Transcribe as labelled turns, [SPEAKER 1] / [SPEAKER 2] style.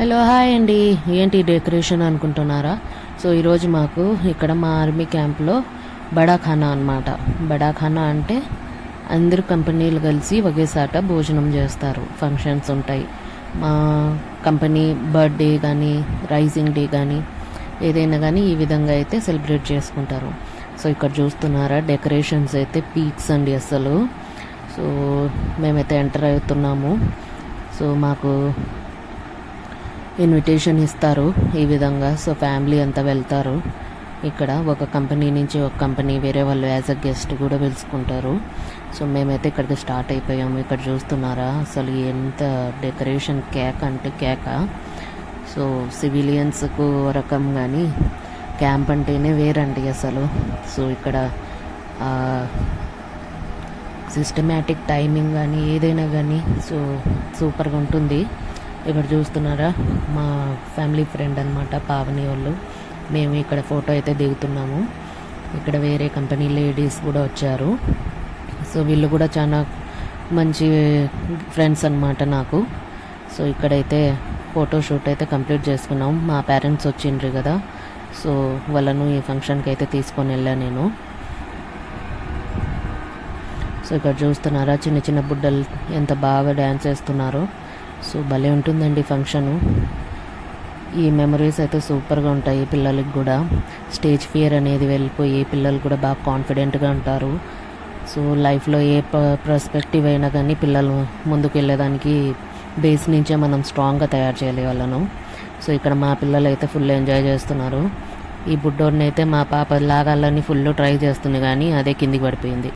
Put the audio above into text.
[SPEAKER 1] Hello hi అండి. ఏంటి decoration అనుకుంటున్నారా? సో ఈరోజు మాకు ఇక్కడ మా ఆర్మీ క్యాంప్లో బడాఖానా అనమాట. బడాఖానా అంటే అందరు కంపెనీలు కలిసి ఒకేసాట భోజనం చేస్తారు. ఫంక్షన్స్ ఉంటాయి. మా కంపెనీ బర్త్డే కానీ రైజింగ్ డే కానీ ఏదైనా కానీ ఈ విధంగా అయితే సెలబ్రేట్ చేసుకుంటారు. సో ఇక్కడ చూస్తున్నారా డెకరేషన్స్ అయితే పీక్స్ అండి అసలు. సో మేమైతే ఎంటర్ అవుతున్నాము. సో మాకు ఇన్విటేషన్ ఇస్తారు ఈ విధంగా. సో ఫ్యామిలీ అంతా వెళ్తారు. ఇక్కడ ఒక కంపెనీ నుంచి ఒక కంపెనీ వేరే వాళ్ళు యాజ్ అ గెస్ట్ కూడా పిలుచుకుంటారు. సో మేమైతే ఇక్కడికి స్టార్ట్ అయిపోయాము. ఇక్కడ చూస్తున్నారా అసలు ఎంత డెకరేషన్, కేక్ అంటే కేక. సో సివిలియన్స్కు రకం కానీ క్యాంప్ అంటేనే వేరండి అసలు. సో ఇక్కడ సిస్టమేటిక్ టైమింగ్ కానీ ఏదైనా కానీ సో సూపర్గా ఉంటుంది. ఇక్కడ చూస్తున్నారా మా ఫ్యామిలీ ఫ్రెండ్ అనమాట, పావని వాళ్ళు. మేము ఇక్కడ ఫోటో అయితే దిగుతున్నాము. ఇక్కడ వేరే కంపెనీ లేడీస్ కూడా వచ్చారు. సో వీళ్ళు కూడా చాలా మంచి ఫ్రెండ్స్ అనమాట నాకు. సో ఇక్కడైతే ఫోటోషూట్ అయితే కంప్లీట్ చేసుకున్నాం. మా పేరెంట్స్ వచ్చిండ్రు కదా, సో వాళ్ళను ఈ ఫంక్షన్కి అయితే తీసుకొని వెళ్ళాను నేను. సో ఇక్కడ చూస్తున్నారా చిన్న చిన్న బుడ్డలు ఎంత బాగా డ్యాన్స్ చేస్తున్నారో. సో భలే ఉంటుందండి ఫంక్షను. ఈ మెమరీస్ అయితే సూపర్గా ఉంటాయి పిల్లలకి కూడా. స్టేజ్ ఫియర్ అనేది వెళ్ళిపోయి పిల్లలు కూడా బాగా కాన్ఫిడెంట్గా ఉంటారు. సో లైఫ్లో ఏ పర్స్పెక్టివ్ అయినా కానీ పిల్లలు ముందుకు వెళ్ళేదానికి బేస్ నుంచే మనం స్ట్రాంగ్గా తయారు చేయాలి వాళ్ళను. సో ఇక్కడ మా పిల్లలు అయితే ఫుల్ ఎంజాయ్ చేస్తున్నారు. ఈ బుడ్డోడిని అయితే మా పాప లాగాలని ఫుల్ ట్రై చేస్తుంది కానీ అదే కిందికి పడిపోయింది.